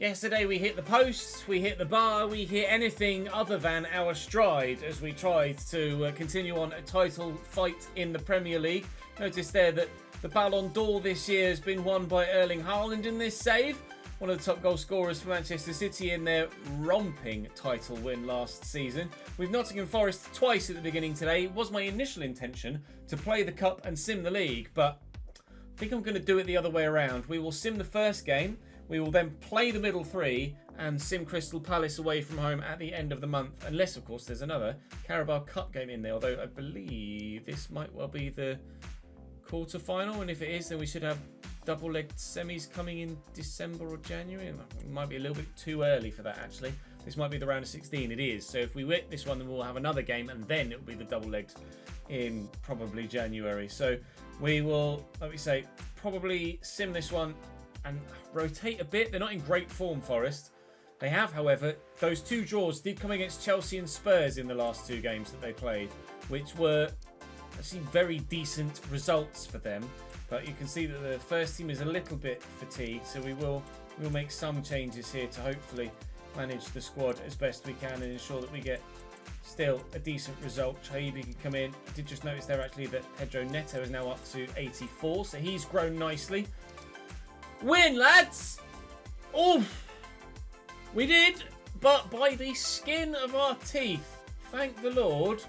Yesterday we hit the post, we hit the bar, we hit anything other than our stride as we tried to continue on a title fight in the Premier League. Notice there that the Ballon d'Or this year has been won by Erling Haaland in this save. One of the top goal scorers for Manchester City in their romping title win last season. With Nottingham Forest twice at the beginning today. It was my initial intention to play the Cup and sim the league, but I think I'm going to do it the other way around. We will sim the first game. We will then play the middle three and sim Crystal Palace away from home at the end of the month. Unless, of course, there's another Carabao Cup game in there. Although I believe this might well be the quarter-final. And if it is, then we should have double-legged semis coming in December or January. It might be a little bit too early for that, actually. This might be the round of 16. It is. So if we win this one, then we'll have another game. And then it will be the double-legged in probably January. So we will, let me say, probably sim this one and rotate a bit. They're not in great form, Forest. They have, however, those two draws did come against Chelsea and Spurs in the last two games that they played, which were actually very decent results for them. But you can see that the first team is a little bit fatigued, so we'll make some changes here to hopefully manage the squad as best we can and ensure that we get still a decent result. Chaibi can come in. I did just notice there actually that Pedro Neto is now up to 84, so he's grown nicely. Win, lads! Oh, we did, but by the skin of our teeth. Thank the Lord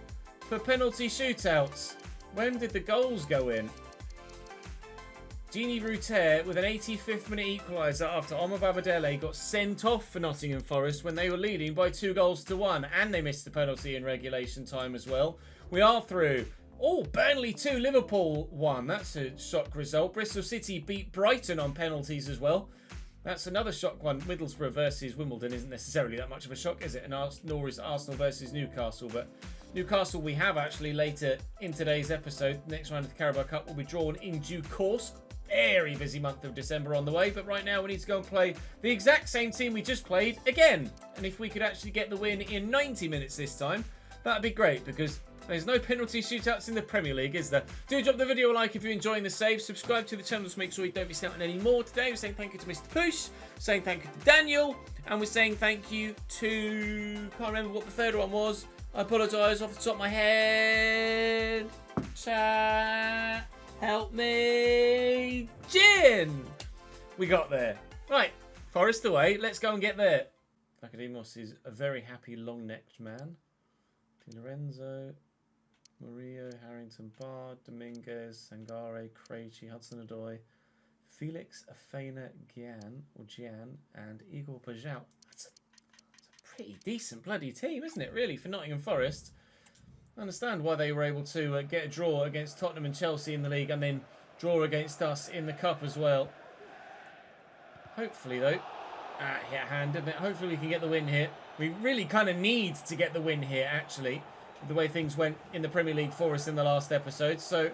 for penalty shootouts. When did the goals go in? Gini Ruter with an 85th minute equaliser after Omar Babadele got sent off for Nottingham Forest when they were leading by 2-1, and they missed the penalty in regulation time as well. We are through. Oh, Burnley 2, Liverpool 1. That's a shock result. Bristol City beat Brighton on penalties as well. That's another shock one. Middlesbrough versus Wimbledon isn't necessarily that much of a shock, is it? And nor is Arsenal versus Newcastle. But Newcastle we have actually later in today's episode. Next round of the Carabao Cup will be drawn in due course. Very busy month of December on the way. But right now we need to go and play the exact same team we just played again. And if we could actually get the win in 90 minutes this time, that'd be great, because there's no penalty shootouts in the Premier League, is there? Do drop the video a like if you're enjoying the save. Subscribe to the channel to make sure you don't miss out on any more. Today we're saying thank you to Mr. Push, saying thank you to Daniel, and we're saying thank you to... can't remember what the third one was. I apologise off the top of my head. Chat, help me. Jin! We got there. Right, Forest away. Let's go and get there. Academos is a very happy long-necked man. Di Lorenzo, Murillo, Harrington, Bard, Dominguez, Sangare, Krejci, Hudson-Odoi, Felix, Afena, Gian, and Igor Pajau. That's a pretty decent bloody team, isn't it, really, for Nottingham Forest? I understand why they were able to get a draw against Tottenham and Chelsea in the league and then draw against us in the Cup as well. Hopefully, though, hit a hand, didn't it? Hopefully we can get the win here. We really kind of need to get the win here, actually, with the way things went in the Premier League for us in the last episode. So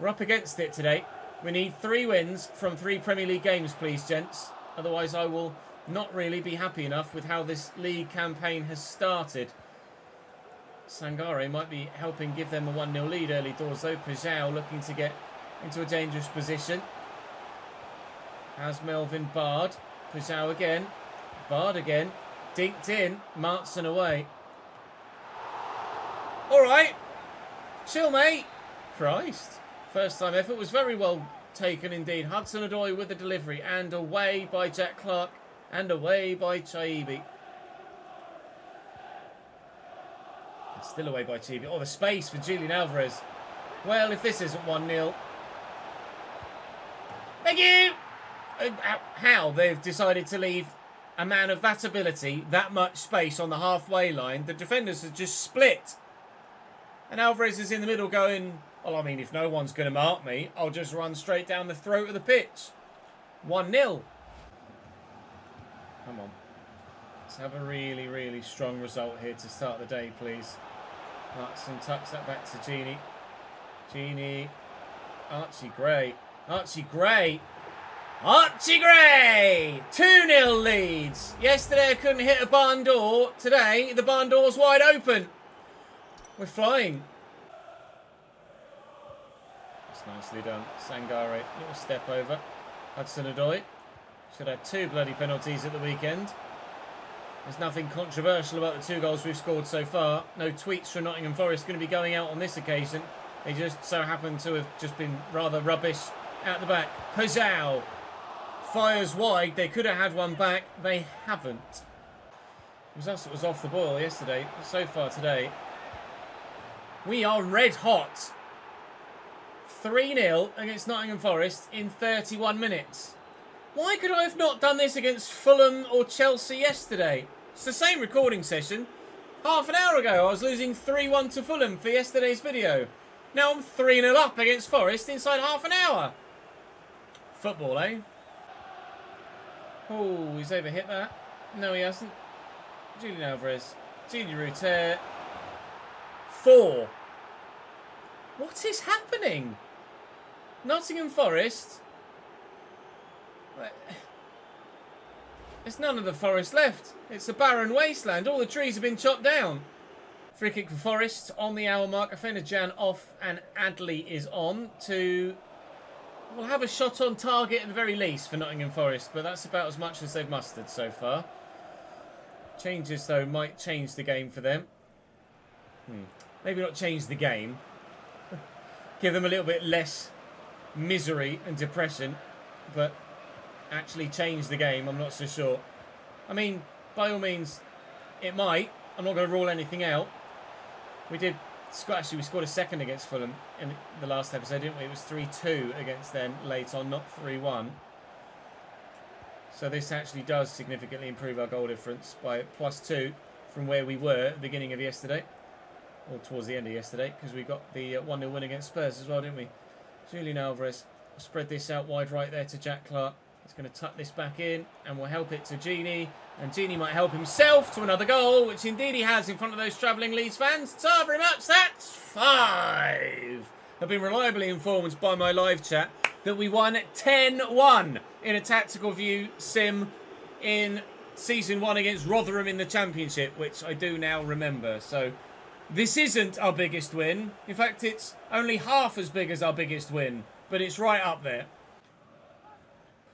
we're up against it today. We need 3 wins from 3 Premier League games, please, gents. Otherwise, I will not really be happy enough with how this league campaign has started. Sangare might be helping give them a 1-0 lead early doors, though. Pajau looking to get into a dangerous position. Has Melvin Bard. Pajau again. Bard again. Dinked in. Martson away. All right. Chill, mate. Christ. First time effort was very well taken indeed. Hudson-Odoi with the delivery. And away by Jack Clark. And away by Chaibi. Still away by Chaibi. Oh, the space for Julian Alvarez. Well, if this isn't 1-0. Thank you. How they've decided to leave a man of that ability, that much space on the halfway line. The defenders have just split. And Alvarez is in the middle going, well, I mean, if no one's going to mark me, I'll just run straight down the throat of the pitch. 1-0. Come on. Let's have a really, really strong result here to start the day, please. Martson tucks that back to Gini. Gini. Archie Gray. Archie Gray. Archie Gray! 2-0 leads. Yesterday I couldn't hit a barn door. Today the barn door's wide open. We're flying. That's nicely done. Sangare, little step over. Hudson-Odoi. Should have 2 bloody penalties at the weekend. There's nothing controversial about the 2 goals we've scored so far. No tweets from Nottingham Forest going to be going out on this occasion. They just so happen to have just been rather rubbish out the back. Pajau fires wide. They could have had one back. They haven't. It was us that was off the boil yesterday. So far today, we are red hot. 3-0 against Nottingham Forest in 31 minutes. Why could I have not done this against Fulham or Chelsea yesterday? It's the same recording session. Half an hour ago, I was losing 3-1 to Fulham for yesterday's video. Now I'm 3-0 up against Forest inside half an hour. Football, eh? Oh, he's overhit that. No, he hasn't. Julian Alvarez. Junior Ruter. 4. What is happening? Nottingham Forest. There's none of the forest left. It's a barren wasteland. All the trees have been chopped down. Free kick for Forest on the hour mark. Jan off and Adley is on to... We'll have a shot on target at the very least for Nottingham Forest, but that's about as much as they've mustered so far. Changes, though, might change the game for them. Maybe not change the game. Give them a little bit less misery and depression, but actually change the game, I'm not so sure. I mean, by all means, it might. I'm not going to rule anything out. We scored a second against Fulham in the last episode, didn't we? It was 3-2 against them late on, not 3-1. So this actually does significantly improve our goal difference by +2 from where we were at the beginning of yesterday. Or towards the end of yesterday, because we got the 1-0 win against Spurs as well, didn't we? Julian Alvarez will spread this out wide right there to Jack Clark. He's going to tuck this back in and we'll help it to Genie. And Genie might help himself to another goal, which indeed he has in front of those travelling Leeds fans. So very much, that's 5. I've been reliably informed by my live chat that we won 10-1 in a tactical view sim in Season 1 against Rotherham in the Championship, which I do now remember. So this isn't our biggest win. In fact, it's only half as big as our biggest win, but it's right up there.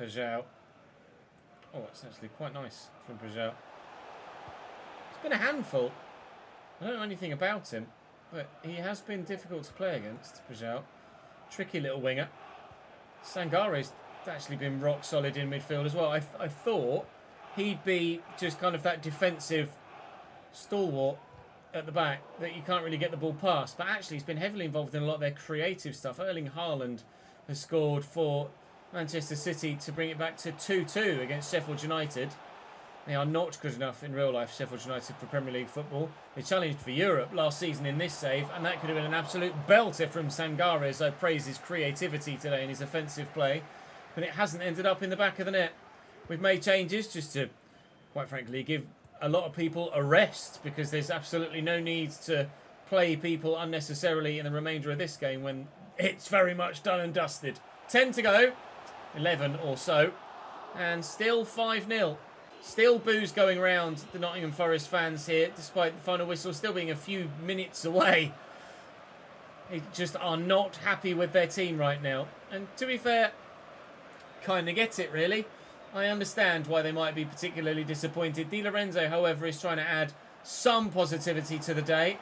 Pajau. Oh, it's actually quite nice from Pajau. It's been a handful. I don't know anything about him, but he has been difficult to play against, Pajau. Tricky little winger. Sangare's actually been rock solid in midfield as well. I thought he'd be just kind of that defensive stalwart at the back that you can't really get the ball past, but actually he's been heavily involved in a lot of their creative stuff. Erling Haaland has scored for Manchester City to bring it back to 2-2 against Sheffield United. They are not good enough in real life, Sheffield United, for Premier League football. They challenged for Europe last season in this save, and that could have been an absolute belter from Sangares. I praise his creativity today and his offensive play, but it hasn't ended up in the back of the net. We've made changes just to, quite frankly, give a lot of people a rest, because there's absolutely no need to play people unnecessarily in the remainder of this game when it's very much done and dusted. 10 to go. 11 or so, and still 5-0. Still boos going around the Nottingham Forest fans here, despite the final whistle still being a few minutes away. They just are not happy with their team right now. And to be fair, kind of get it really. I understand why they might be particularly disappointed. Di Lorenzo, however, is trying to add some positivity to the day.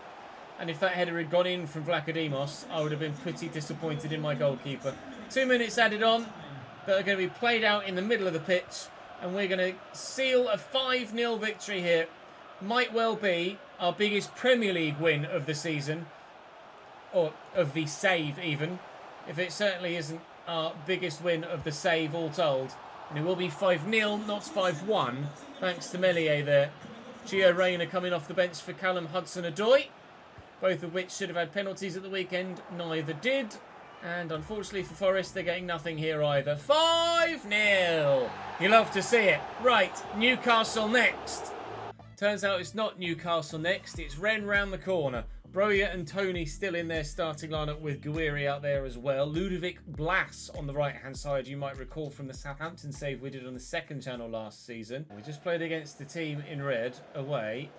And if that header had gone in from Vlachodimos, I would have been pretty disappointed in my goalkeeper. 2 minutes added on that are going to be played out in the middle of the pitch, and we're going to seal a 5-0 victory here. Might well be our biggest Premier League win of the season, or of the save even, if it certainly isn't our biggest win of the save all told. And it will be 5-0, not 5-1, thanks to Meslier there. Gio Reyna coming off the bench for Callum Hudson-Odoi, both of which should have had penalties at the weekend, neither did. And unfortunately for Forest, they're getting nothing here either. 5-0. You love to see it. Right, Newcastle next. Turns out it's not Newcastle next. It's Rennes round the corner. Broja and Tony still in their starting lineup with Guiri out there as well. Ludovic Blas on the right-hand side. You might recall from the Southampton save we did on the second channel last season. We just played against the team in red away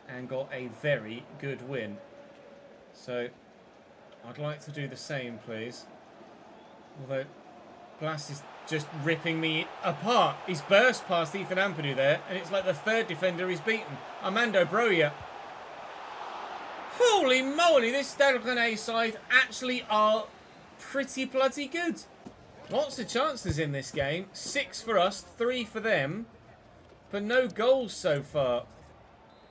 and got a very good win. So I'd like to do the same, please. Although Blas is just ripping me apart. He's burst past Ethan Ampadu there, and it's like the third defender he's beaten. Armando Broja. Holy moly, this Stade Rennais side actually are pretty bloody good. Lots of chances in this game. 6 for us, 3 for them. But no goals so far.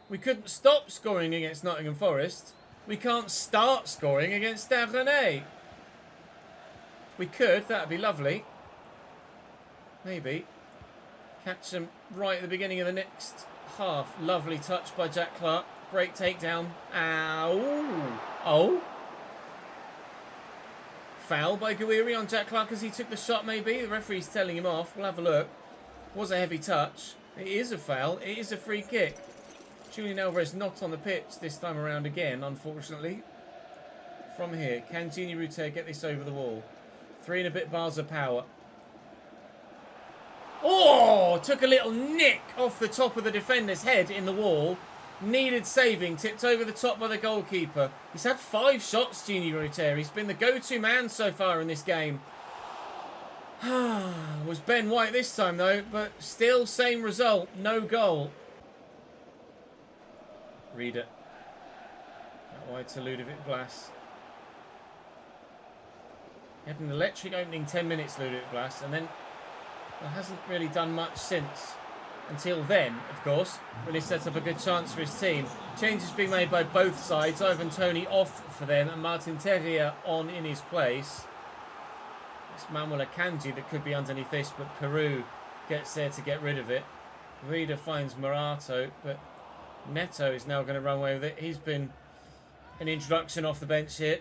We couldn't stop scoring against Nottingham Forest. We can't start scoring against Stade Rennais. If we could, that'd be lovely. Maybe. Catch them right at the beginning of the next half. Lovely touch by Jack Clark. Great takedown. Ow. Oh. Foul by Guiri on Jack Clark as he took the shot, maybe. The referee's telling him off. We'll have a look. Was a heavy touch. It is a foul. It is a free kick. Julian Alvarez not on the pitch this time around again, unfortunately. From here, can Gini Rutter get this over the wall? 3 and a bit bars of power. Oh! Took a little nick off the top of the defender's head in the wall. Needed saving. Tipped over the top by the goalkeeper. He's had 5 shots, Gini Rutter. He's been the go-to man so far in this game. Was Ben White this time, though. But still, same result. No goal. Read it. That wide to Ludovic Blas. He had an electric opening 10 minutes, Ludovic Blas, and then hasn't really done much since. Until then, of course, when he sets up a good chance for his team. Changes being made by both sides. Ivan Toney off for them and Martin Terrier on in his place. It's Manuel Akanji that could be underneath this, but Peru gets there to get rid of it. Reader finds Morato, but Neto is now going to run away with it. He's been an introduction off the bench here,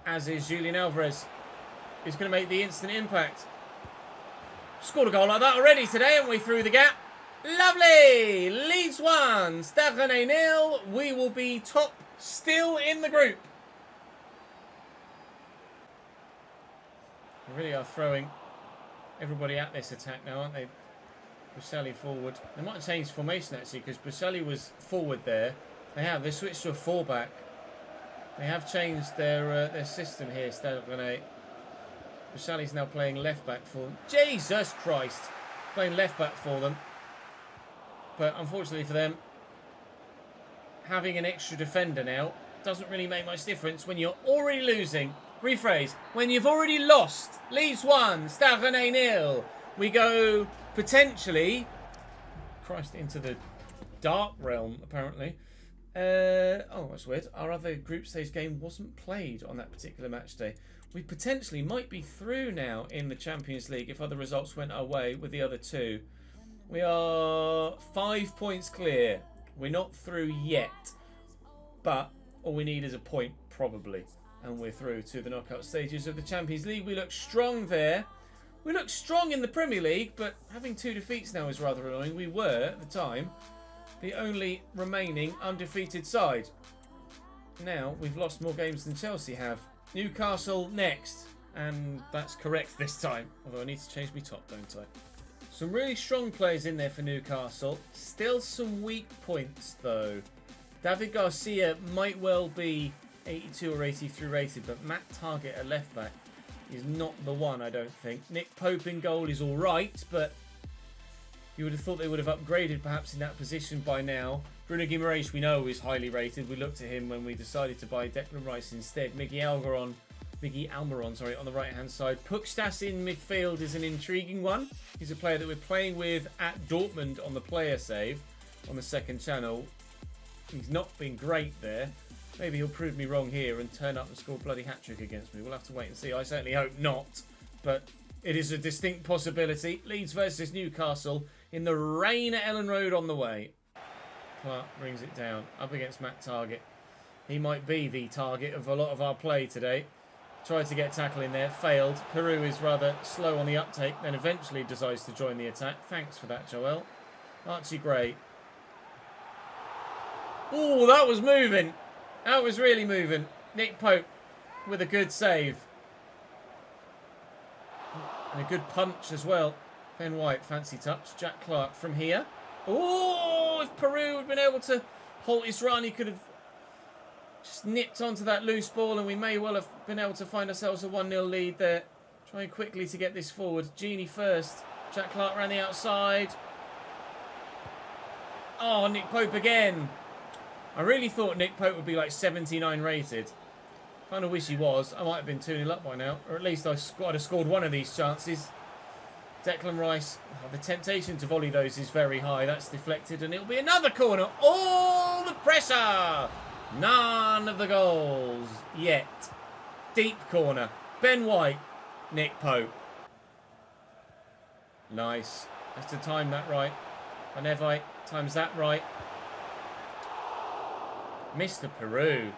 as is Julian Alvarez. He's going to make the instant impact. Scored a goal like that already today, and we through the gap. Lovely! Leeds 1, Stade Rennais 0. We will be top still in the group. They really are throwing everybody at this attack now, aren't they? Buscelli forward. They might have changed formation actually, because Buscelli was forward there. They switched to a 4-back. They have changed their system here, Stade Rennais. Buscelli's now playing left-back for them. Jesus Christ! Playing left-back for them. But unfortunately for them, having an extra defender now doesn't really make much difference when you're already losing. Rephrase. When you've already lost. Leeds 1, Stade Rennais 0. We go potentially, Christ, into the dark realm, apparently. Oh, that's weird. Our other group stage game wasn't played on that particular match day. We potentially might be through now in the Champions League if other results went our way with the other 2. We are 5 points clear. We're not through yet, but all we need is a point, probably. And we're through to the knockout stages of the Champions League. We look strong there. We look strong in the Premier League, but having 2 defeats now is rather annoying. We were, at the time, the only remaining undefeated side. Now, we've lost more games than Chelsea have. Newcastle next, and that's correct this time. Although I need to change my top, don't I? Some really strong players in there for Newcastle. Still some weak points, though. David Garcia might well be 82 or 83 rated, but Matt Target at left back is not the one, I don't think. Nick Pope in goal is all right, but you would have thought they would have upgraded perhaps in that position by now. Bruno Guimaraes, we know, is highly rated. We looked at him when we decided to buy Declan Rice instead. Miggy Almiron, on the right-hand side. Pukstas in midfield is an intriguing one. He's a player that we're playing with at Dortmund on the player save on the second channel. He's not been great there. Maybe he'll prove me wrong here and turn up and score a bloody hat-trick against me. We'll have to wait and see. I certainly hope not, but it is a distinct possibility. Leeds versus Newcastle in the rain at Ellen Road on the way. Clark brings it down, up against Matt Target. He might be the target of a lot of our play today. Tried to get tackle in there, failed. Peru is rather slow on the uptake, then eventually decides to join the attack. Thanks for that, Joel. Archie Gray. Oh, that was moving. That was really moving. Nick Pope with a good save. And a good punch as well. Ben White, fancy touch. Jack Clark from here. Oh, if Peru had been able to halt his run, he could have just nipped onto that loose ball, and we may well have been able to find ourselves a 1-0 lead there. Trying quickly to get this forward. Genie first. Jack Clark around the outside. Oh, Nick Pope again. I really thought Nick Pope would be like 79 rated. Kind of wish he was. I might have been 2-0 up by now. Or at least I'd have scored one of these chances. Declan Rice. Oh, the temptation to volley those is very high. That's deflected and it'll be another corner. All the pressure. None of the goals yet. Deep corner. Ben White. Nick Pope. Nice. Has to time that right. Panevite times that right. Mr. Peru.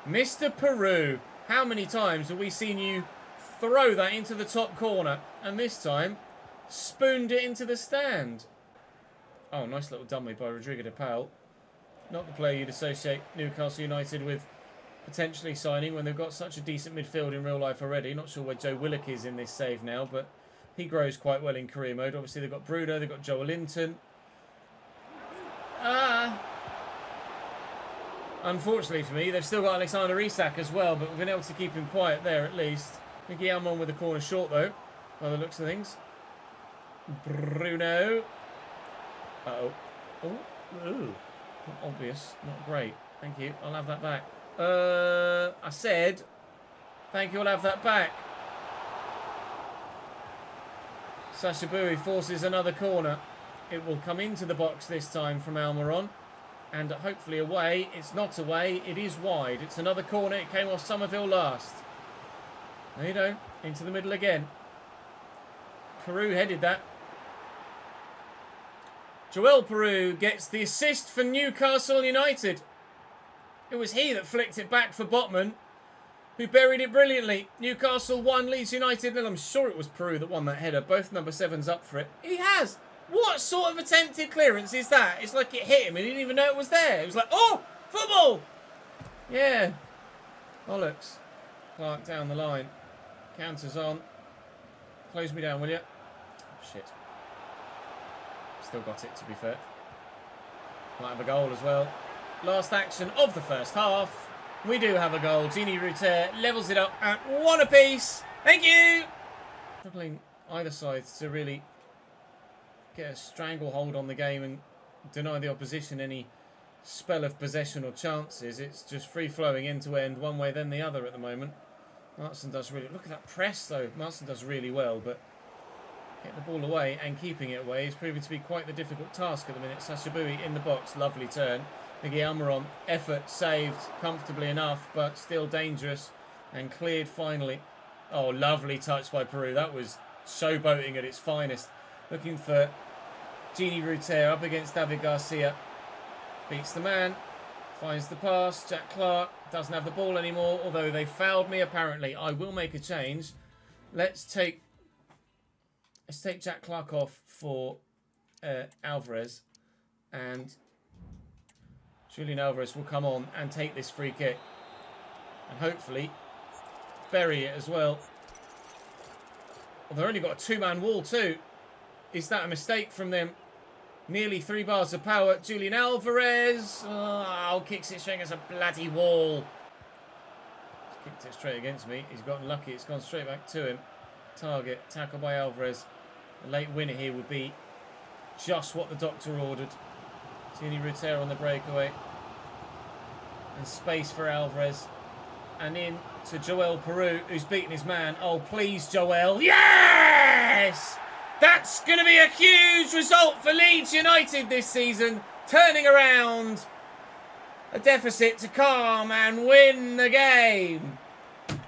Mr. Peru. How many times have we seen you throw that into the top corner? And this time, spooned it into the stand. Oh, nice little dummy by Rodrigo de Paul. Not the player you'd associate Newcastle United with potentially signing when they've got such a decent midfield in real life already. Not sure where Joe Willock is in this save now, but he grows quite well in career mode. Obviously, they've got Bruno, they've got Joe Linton. Unfortunately for me, they've still got Alexander Isak as well, but we've been able to keep him quiet there at least. Mickey Almon with the corner short though, by the looks of things. Bruno. Uh-oh. Oh, ooh. Not obvious. Not great. Thank you. I'll have that back. I said, thank you, I'll have that back. Sacha Boui forces another corner. It will come into the box this time from Almiron. And hopefully away. It's not away. It is wide. It's another corner. It came off Somerville last. There you go. Into the middle again. Peru headed that. Joel Peru gets the assist for Newcastle United. It was he that flicked it back for Botman, who buried it brilliantly. Newcastle 1, Leeds United, and I'm sure it was Peru that won that header. Both number 7s up for it. He has. What sort of attempted clearance is that? It's like it hit him and he didn't even know it was there. It was like, oh, football! Yeah. Bollocks. Clark down the line. Counters on. Close me down, will you? Shit. Still got it, to be fair. Might have a goal as well. Last action of the first half. We do have a goal. Gini Ruter levels it up at 1 apiece. Thank you! Struggling either side to really get a stranglehold on the game and deny the opposition any spell of possession or chances. It's just free-flowing end-to-end, one way then the other at the moment. Martson does really... Look at that press, though. Martson does really well, but getting the ball away and keeping it away is proving to be quite the difficult task at the minute. Sacha Boui in the box. Lovely turn. Miguel Almiron, effort saved comfortably enough, but still dangerous and cleared finally. Oh, lovely touch by Peru. That was showboating at its finest. Looking for Gini Ruter up against David Garcia. Beats the man. Finds the pass. Jack Clark doesn't have the ball anymore, although they fouled me apparently. I will make a change. Let's take Jack Clark off for Alvarez, and Julian Alvarez will come on and take this free kick and hopefully bury it as well. Well, they've only got a two-man wall too. Is that a mistake from them? Nearly 3 bars of power. Julian Alvarez. Oh, kicks it straight against a bloody wall. He's kicked it straight against me. He's gotten lucky. It's gone straight back to him. Target. Tackle by Alvarez. The late winner here would be just what the doctor ordered. Gini Ruter on the breakaway. And space for Alvarez. And in to Joel Peru, who's beaten his man. Oh, please, Joel. Yes! That's going to be a huge result for Leeds United this season. Turning around a deficit to calm and win the game.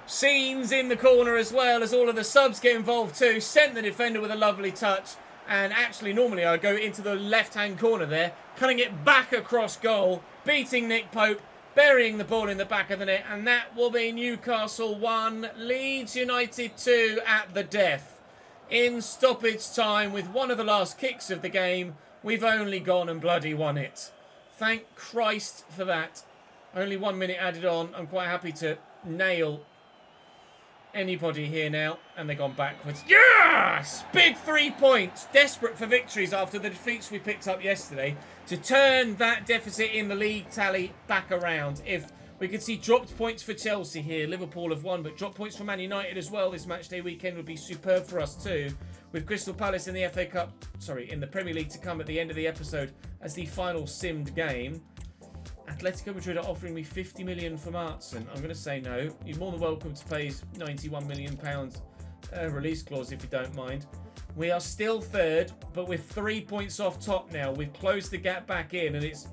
Scenes in the corner as well as all of the subs get involved too. Sent the defender with a lovely touch. And actually, normally I go into the left-hand corner there, cutting it back across goal, beating Nick Pope, burying the ball in the back of the net. And that will be Newcastle 1, Leeds United 2 at the death. In stoppage time, with one of the last kicks of the game, we've only gone and bloody won it. Thank Christ for that. Only 1 minute added on. I'm quite happy to nail anybody here now. And they've gone backwards. Yes! Big 3 points. Desperate for victories after the defeats we picked up yesterday to turn that deficit in the league tally back around. If We can see dropped points for Chelsea here. Liverpool have won, but dropped points for Man United as well. This matchday weekend would be superb for us too. With Crystal Palace in the FA Cup, in the Premier League to come at the end of the episode as the final simmed game. Atletico Madrid are offering me 50 million for Martson. I'm going to say no. You're more than welcome to pay his £91 million release clause if you don't mind. We are still third, but we're 3 points off top now. We've closed the gap back in, and it's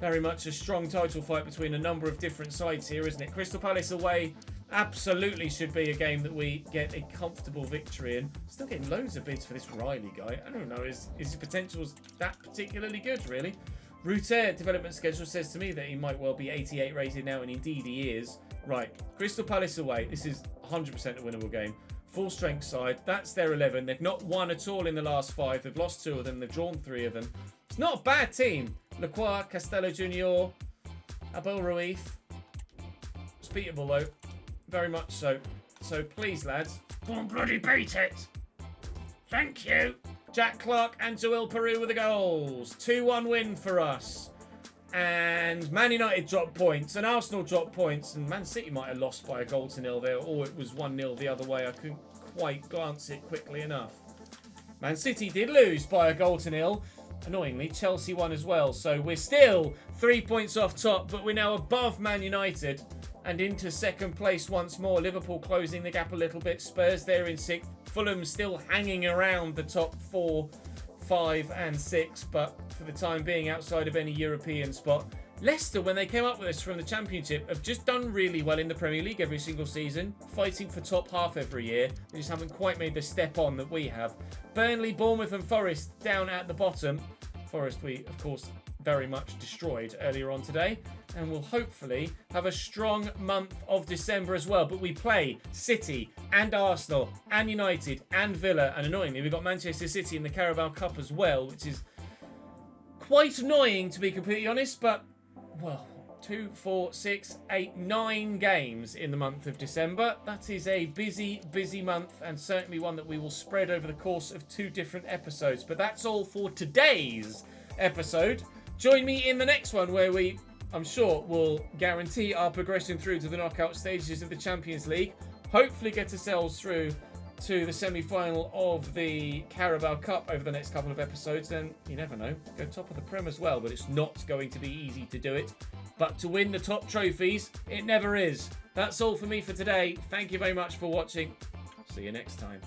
very much a strong title fight between a number of different sides here, isn't it? Crystal Palace away absolutely should be a game that we get a comfortable victory in. Still getting loads of bids for this Riley guy. I don't know, is his potential that particularly good, really? Ruter development schedule says to me that he might well be 88 rated now, and indeed he is. Right, Crystal Palace away. This is 100% a winnable game. Full strength side. That's their 11. They've not won at all in the last 5. They've lost 2 of them. They've drawn 3 of them. It's not a bad team. Lacroix, Castello Jr., Abel Ruiz. It's beatable though. Very much so. So please, lads, go on, bloody beat it. Thank you. Jack Clark and Joel Peru with the goals. 2-1 win for us. And Man United dropped points, and Arsenal dropped points, and Man City might have lost by a goal to nil there, or it was 1-0 the other way. I couldn't quite glance it quickly enough. Man City did lose by a goal to nil. Annoyingly, Chelsea won as well. So we're still 3 points off top, but we're now above Man United and into second place once more. Liverpool closing the gap a little bit. Spurs there in 6th. Fulham still hanging around the top 4, 5 and 6, but for the time being outside of any European spot. Leicester, when they came up with us from the Championship, have just done really well in the Premier League every single season, fighting for top half every year. They just haven't quite made the step on that we have. Burnley, Bournemouth and Forest down at the bottom. Forest we, of course, very much destroyed earlier on today, and we'll hopefully have a strong month of December as well. But we play City and Arsenal and United and Villa, and annoyingly we've got Manchester City in the Carabao Cup as well, which is quite annoying to be completely honest. But well, 2, 4, 6, 8, 9 games in the month of December. That is a busy month, and certainly one that we will spread over the course of 2 different episodes. But that's all for today's episode. Join me in the next one where we, I'm sure, will guarantee our progression through to the knockout stages of the Champions League. Hopefully get ourselves through to the semi-final of the Carabao Cup over the next couple of episodes, and you never know, go top of the Prem as well. But it's not going to be easy to do it. But to win the top trophies, it never is. That's all for me for today. Thank you very much for watching. See you next time.